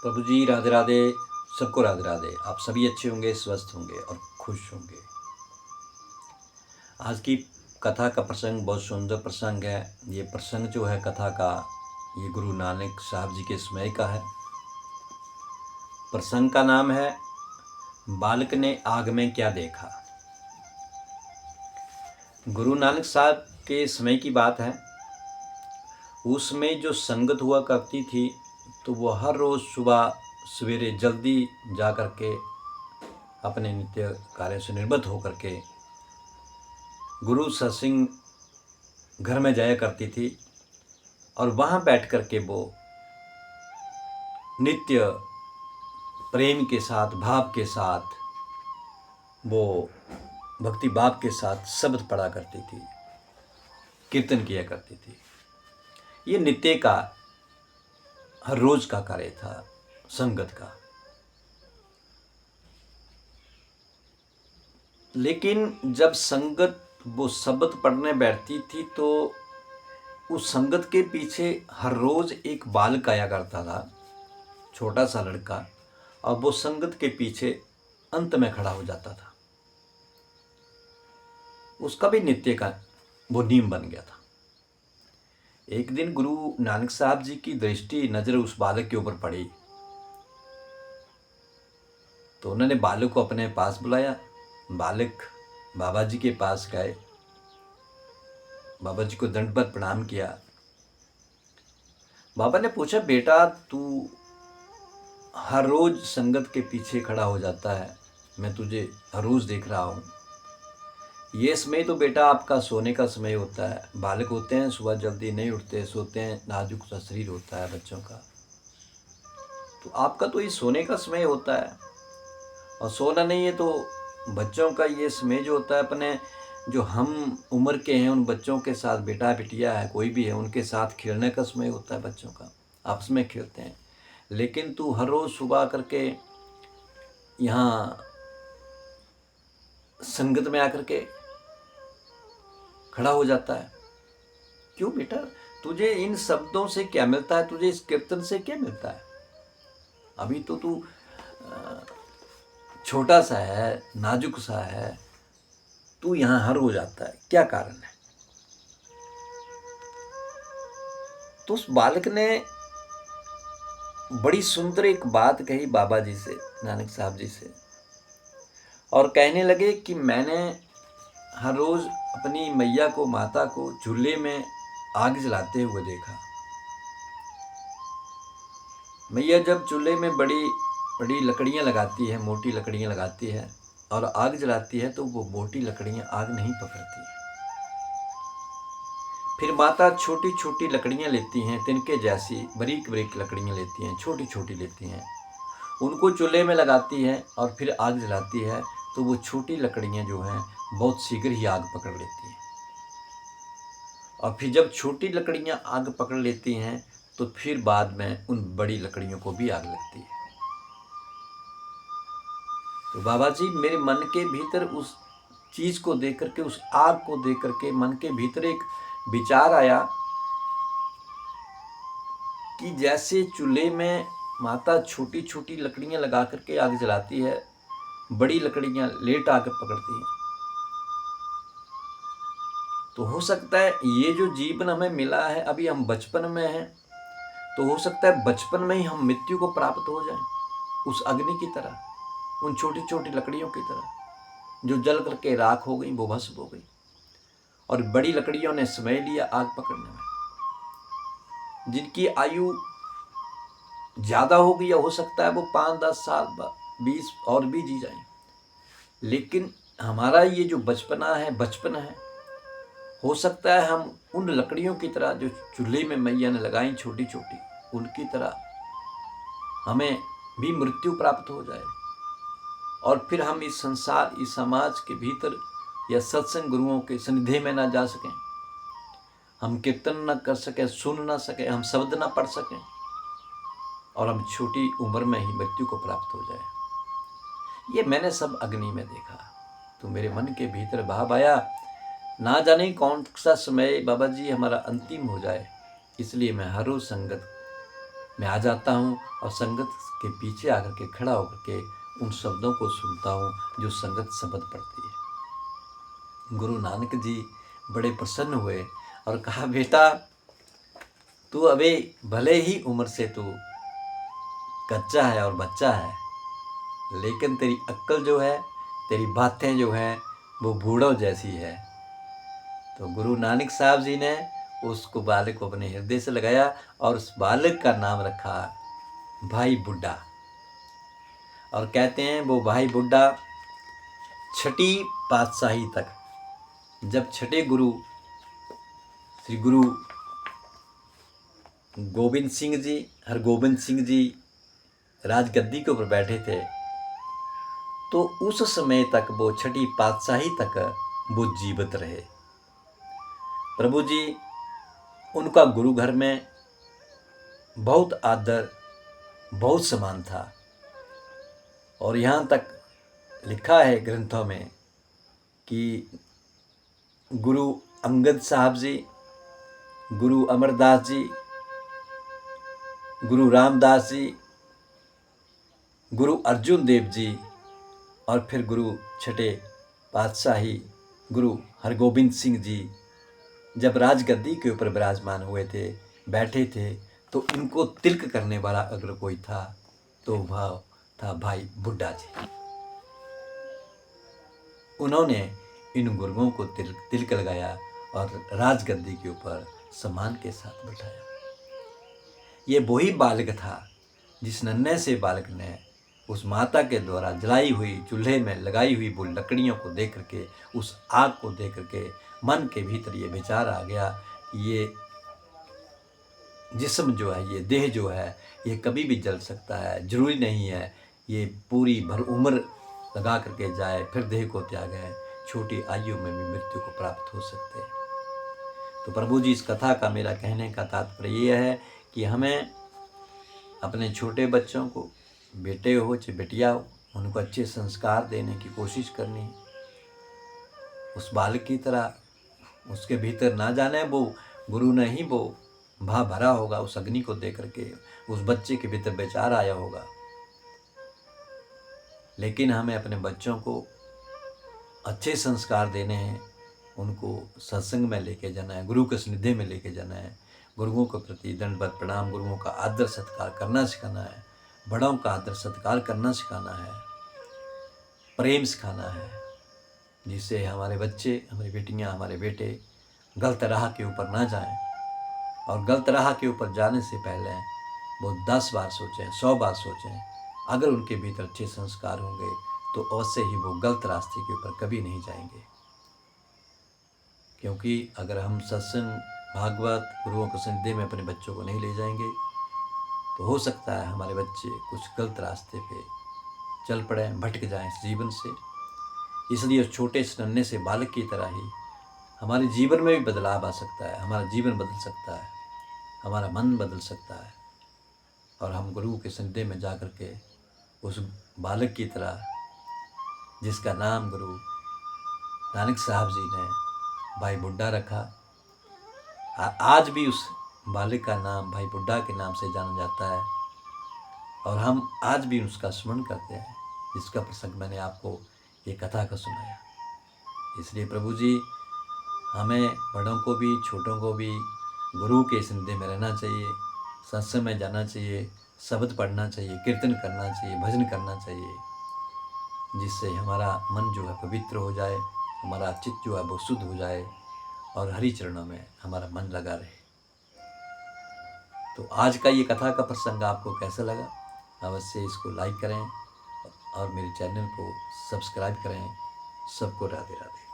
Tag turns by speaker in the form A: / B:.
A: प्रभु जी राधे राधे, सबको राधे राधे। आप सभी अच्छे होंगे, स्वस्थ होंगे और खुश होंगे। आज की कथा का प्रसंग बहुत सुंदर प्रसंग है। ये प्रसंग जो है कथा का, ये गुरु नानक साहब जी के समय का है। प्रसंग का नाम है बालक ने आग में क्या देखा। गुरु नानक साहब के समय की बात है। उसमें जो संगत हुआ करती थी तो वो हर रोज़ सुबह सवेरे जल्दी जा कर के अपने नित्य कार्य से निर्वृत्त होकर के गुरु सत्संग घर में जाया करती थी और वहाँ बैठ कर के वो नित्य प्रेम के साथ, भाव के साथ, वो भक्ति भाव के साथ शब्द पढ़ा करती थी, कीर्तन किया करती थी। ये नित्य का, हर रोज का कार्य था संगत का। लेकिन जब संगत वो शब्द पढ़ने बैठती थी तो उस संगत के पीछे हर रोज एक बालक आया करता था, छोटा सा लड़का, और वो संगत के पीछे अंत में खड़ा हो जाता था। उसका भी नित्य का वो नियम बन गया था। एक दिन गुरु नानक साहब जी की दृष्टि, नजर उस बालक के ऊपर पड़ी तो उन्होंने बालक को अपने पास बुलाया। बालक बाबा जी के पास गए, बाबा जी को दंडवत प्रणाम किया। बाबा ने पूछा, बेटा तू हर रोज संगत के पीछे खड़ा हो जाता है, मैं तुझे हर रोज देख रहा हूँ। ये समय तो बेटा आपका सोने का समय होता है। बालक होते हैं, सुबह जल्दी नहीं उठते, सोते हैं, नाजुक सा शरीर होता है बच्चों का। तो आपका तो ये सोने का समय होता है, और सोना नहीं है तो बच्चों का ये समय जो होता है, अपने जो हम उम्र के हैं उन बच्चों के साथ, बेटा बिटिया है कोई भी है, उनके साथ खेलने का समय होता है बच्चों का, आपस में खेलते हैं। लेकिन तू हर रोज़ सुबह करके यहाँ संगत में आकर के खड़ा हो जाता है। क्यों बेटा, तुझे इन शब्दों से क्या मिलता है, तुझे इस कीर्तन से क्या मिलता है? अभी तो तू छोटा सा है, नाजुक सा है, तू यहाँ हर रोज आता है, क्या कारण है? तो उस बालक ने बड़ी सुंदर एक बात कही बाबा जी से, नानक साहब जी से, और कहने लगे कि मैंने हर रोज अपनी मैया को, माता को चूल्हे में आग जलाते हुए देखा। मैया जब चूल्हे में बड़ी बड़ी लकड़ियाँ लगाती है, मोटी लकड़ियाँ लगाती है और आग जलाती है तो वो मोटी लकड़ियाँ आग नहीं पकड़ती। फिर माता छोटी छोटी लकड़ियाँ लेती हैं, तिनके जैसी बारीक बारीक लकड़ियाँ लेती हैं, छोटी छोटी लेती हैं, उनको चूल्हे में लगाती है और फिर आग जलाती है तो वो छोटी लकड़ियाँ जो हैं बहुत शीघ्र ही आग पकड़ लेती हैं। और फिर जब छोटी लकड़ियाँ आग पकड़ लेती हैं तो फिर बाद में उन बड़ी लकड़ियों को भी आग लगती है। तो बाबा जी, मेरे मन के भीतर उस चीज़ को देख करके, उस आग को देख करके मन के भीतर एक विचार आया कि जैसे चूल्हे में माता छोटी छोटी लकड़ियाँ लगा करके आग जलाती है, बड़ी लकड़ियाँ लेट आग पकड़ती हैं। तो हो सकता है ये जो जीवन हमें मिला है, अभी हम बचपन में हैं, तो हो सकता है बचपन में ही हम मृत्यु को प्राप्त हो जाएं, उस अग्नि की तरह, उन छोटी छोटी लकड़ियों की तरह जो जल करके राख हो गई, वो भस्म हो गई, और बड़ी लकड़ियों ने समय लिया आग पकड़ने में। जिनकी आयु ज़्यादा हो गई, हो सकता है वो 5-10 साल 20 और भी जी जाए। लेकिन हमारा ये जो बचपना है, बचपन है, हो सकता है हम उन लकड़ियों की तरह जो चूल्हे में मैया ने लगाई छोटी छोटी, उनकी तरह हमें भी मृत्यु प्राप्त हो जाए और फिर हम इस संसार, इस समाज के भीतर या सत्संग गुरुओं के सनिधि में ना जा सकें, हम कीर्तन न कर सकें, सुन ना सकें, हम शब्द ना पढ़ सकें, और हम छोटी उम्र में ही मृत्यु को प्राप्त हो जाए। ये मैंने सब अग्नि में देखा। तो मेरे मन के भीतर भाव आया, ना जाने कौन सा समय बाबा जी हमारा अंतिम हो जाए, इसलिए मैं हर रोज संगत मैं आ जाता हूँ और संगत के पीछे आकर के खड़ा होकर के उन शब्दों को सुनता हूँ जो संगत शब्द पढ़ती है। गुरु नानक जी बड़े प्रसन्न हुए और कहा, बेटा तू अभी भले ही उम्र से तू कच्चा है और बच्चा है, लेकिन तेरी अक्ल जो है, तेरी बातें जो हैं वो बूढ़ों जैसी है। तो गुरु नानक साहब जी ने उसको बालक को अपने हृदय से लगाया और उस बालक का नाम रखा भाई बुड्ढा। और कहते हैं वो भाई बुड्ढा छठी पातशाही तक, जब छठे गुरु श्री गुरु गोविंद सिंह जी, हरगोबिंद सिंह जी राजगद्दी के ऊपर बैठे थे, तो उस समय तक वो छठी पातशाही तक वो जीवित रहे। प्रभु जी उनका गुरु घर में बहुत आदर, बहुत सम्मान था। और यहाँ तक लिखा है ग्रंथों में कि गुरु अंगद साहब जी, गुरु अमरदास जी, गुरु रामदास जी, गुरु अर्जुन देव जी और फिर गुरु छठे पातशाही गुरु हरगोबिंद सिंह जी जब राजगद्दी के ऊपर विराजमान हुए थे, बैठे थे, तो इनको तिलक करने वाला अगर कोई था तो वह था भाई बुड्ढा जी। उन्होंने इन गुरुओं को तिलक लगाया और राजगद्दी के ऊपर सम्मान के साथ बैठाया। ये वही बालक था जिस नन्हे से बालक ने उस माता के द्वारा जलाई हुई चूल्हे में लगाई हुई वो लकड़ियों को देख करके, उस आग को देख करके मन के भीतर ये विचार आ गया कि ये जिस्म जो है, ये देह जो है, ये कभी भी जल सकता है, जरूरी नहीं है ये पूरी भर उम्र लगा करके जाए फिर देह को त्यागे, छोटी आयु में भी मृत्यु को प्राप्त हो सकते हैं। तो प्रभु जी इस कथा का मेरा कहने का तात्पर्य ये है कि हमें अपने छोटे बच्चों को, बेटे हो चाहे बेटिया हो, उनको अच्छे संस्कार देने की कोशिश करनी है। उस बालक की तरह उसके भीतर ना जाने वो गुरु ने ही वो भाव भरा होगा, उस अग्नि को देख करके उस बच्चे के भीतर विचार आया होगा। लेकिन हमें अपने बच्चों को अच्छे संस्कार देने हैं, उनको सत्संग में लेके जाना है, गुरु के सानिध्य में लेके जाना है, गुरुओं के प्रति दंडवत प्रणाम, गुरुओं का आदर सत्कार करना सिखाना है, बड़ों का आदर सत्कार करना सिखाना है, प्रेम सिखाना है, जिससे हमारे बच्चे, हमारी बेटियां, हमारे बेटे गलत राह के ऊपर ना जाएं। और गलत राह के ऊपर जाने से पहले वो 10 बार सोचें, 100 बार सोचें। अगर उनके भीतर अच्छे संस्कार होंगे तो अवश्य ही वो गलत रास्ते के ऊपर कभी नहीं जाएंगे। क्योंकि अगर हम सत्संग, भागवत, गुरुओं के सानिध्य में अपने बच्चों को नहीं ले जाएंगे तो हो सकता है हमारे बच्चे कुछ गलत रास्ते पे चल पड़े, भटक जाएं इस जीवन से। इसलिए उस छोटे से नन्हे से बालक की तरह ही हमारे जीवन में भी बदलाव आ सकता है, हमारा जीवन बदल सकता है, हमारा मन बदल सकता है। और हम गुरु के सानिध्य में जा कर के उस बालक की तरह, जिसका नाम गुरु नानक साहब जी ने भाई बुड्ढा रखा, आज भी उस बालक का नाम भाई बुड्ढा के नाम से जाना जाता है। और हम आज भी उसका स्मरण करते हैं, जिसका प्रसंग मैंने आपको ये कथा का सुनाया। इसलिए प्रभु जी हमें बड़ों को भी, छोटों को भी गुरु के सानिध्य में रहना चाहिए, सत्संग में जाना चाहिए, शब्द पढ़ना चाहिए, कीर्तन करना चाहिए, भजन करना चाहिए, जिससे हमारा मन जो है पवित्र हो जाए, हमारा चित्त जो है वो शुद्ध हो जाए और हरि चरणों में हमारा मन लगा रहे। तो आज का ये कथा का प्रसंग आपको कैसा लगा? अवश्य इसको लाइक करें और मेरे चैनल को सब्सक्राइब करें। सबको राधे राधे।